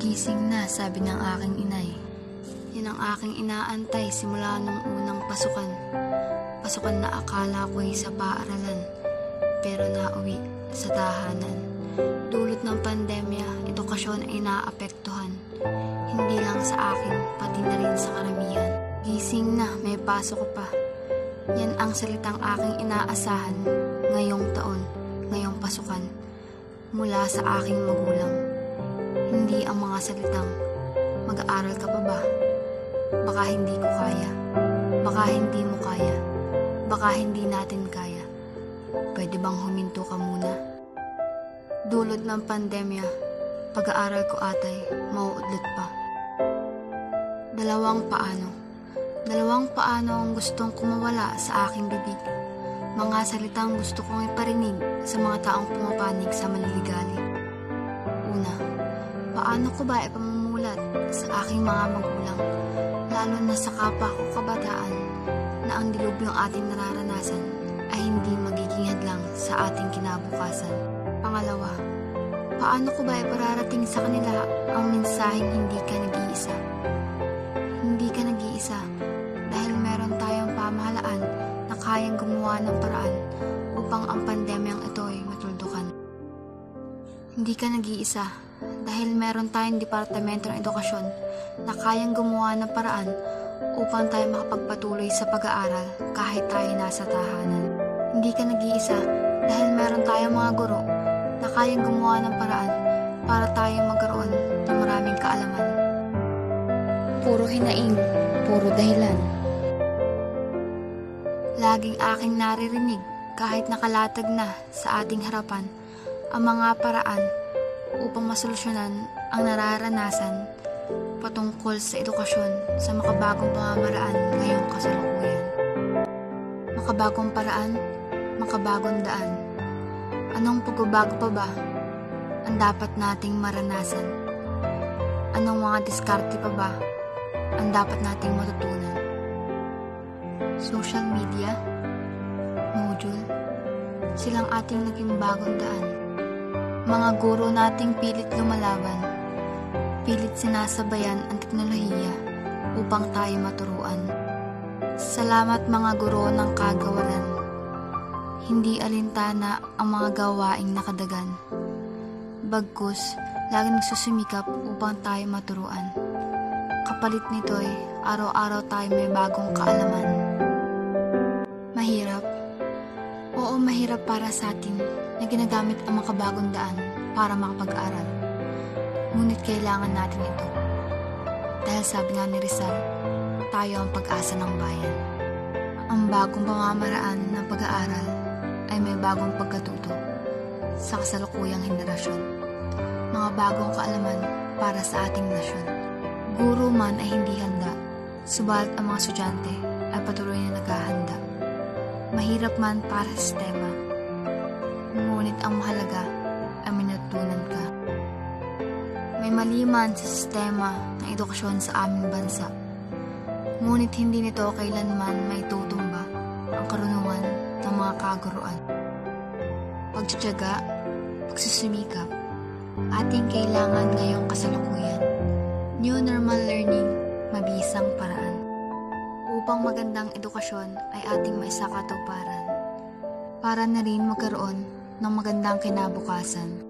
Gising na, sabi ng aking inay. Yan ang aking inaantay simula nung unang pasukan. Pasukan na akala ko'y sa paaralan, pero nauwi sa tahanan. Dulot ng pandemya, edukasyon ay naapektuhan. Hindi lang sa akin, pati na rin sa karamihan. Gising na, may pasok ko pa. Yan ang salitang aking inaasahan ngayong taon, ngayong pasukan, mula sa aking magulang. Hindi ang mga salitang, mag-aaral ka pa ba? Baka hindi ko kaya. Baka hindi mo kaya. Baka hindi natin kaya. Pwede bang huminto ka muna? Dulot ng pandemya, pag-aaral ko atay, mauudlot pa. Dalawang paano ang gustong kumawala sa aking bibig. Mga salitang gusto kong iparinig sa mga taong pumapanig sa maliligali. Una, paano ko ba ipamumulat sa aking mga magulang, lalo na sa kapwa ko kabataan, na ang dilubyong ating nararanasan ay hindi magiging hadlang sa ating kinabukasan. Pangalawa, paano ko ba ipararating sa kanila ang mensaheng hindi ka nag-iisa? Hindi ka nag-iisa dahil meron tayong pamahalaan na kayang gumawa ng paraan upang ang pandemyang ito ay matuldukan. Hindi ka nag-iisa dahil meron tayong Departamento ng Edukasyon na kayang gumawa ng paraan upang tayo makapagpatuloy sa pag-aaral kahit tayo nasa tahanan. Hindi ka nag-iisa dahil meron tayong mga guro na kayang gumawa ng paraan para tayo magkaroon ng maraming kaalaman. Puro hinaing, puro dahilan. Laging aking naririnig kahit nakalatag na sa ating harapan ang mga paraan upang masolusyonan ang nararanasan patungkol sa edukasyon sa makabagong pamamaraan ngayong kasalukuyan. Makabagong paraan, makabagong daan. Anong pagbabago pa ba ang dapat nating maranasan? Anong mga diskarte pa ba ang dapat nating matutunan? Social media, module, silang ating naging bagong daan. Mga guro nating pilit lumalaban, pilit sinasabayan ang teknolohiya upang tayo maturuan. Salamat mga guro ng kagawaran. Hindi alintana ang mga gawaing nakadagan. Bagkus, laging nagsusumikap upang tayo maturuan. Kapalit nito'y araw-araw tayo may bagong kaalaman. Mahirap. Oo, mahirap para sa atin na ginagamit ang makabagong daan para makapag-aral. Ngunit kailangan natin ito. Dahil sabi nga ni Rizal, tayo ang pag-asa ng bayan. Ang bagong pamamaraan ng pag-aaral ay may bagong pagkatuto sa kasalukuyang henerasyon. Mga bagong kaalaman para sa ating nasyon. Guro man ay hindi handa, subalit ang mga estudyante ay patuloy na naghahanda. Mahirap man para sa sistema, ngunit ang mahalaga ay may natutunan ka. May mali man sa sistema ng edukasyon sa aming bansa, ngunit hindi nito kailanman may tutumba ang karunungan ng mga kaguruan. Pagtitiyaga, pagsusumikap, ating kailangan ngayong kasalukuyan. New normal learning, mabisang paraan. Upang magandang edukasyon ay ating maisakatuparan para na rin magkaroon ng magandang kinabukasan.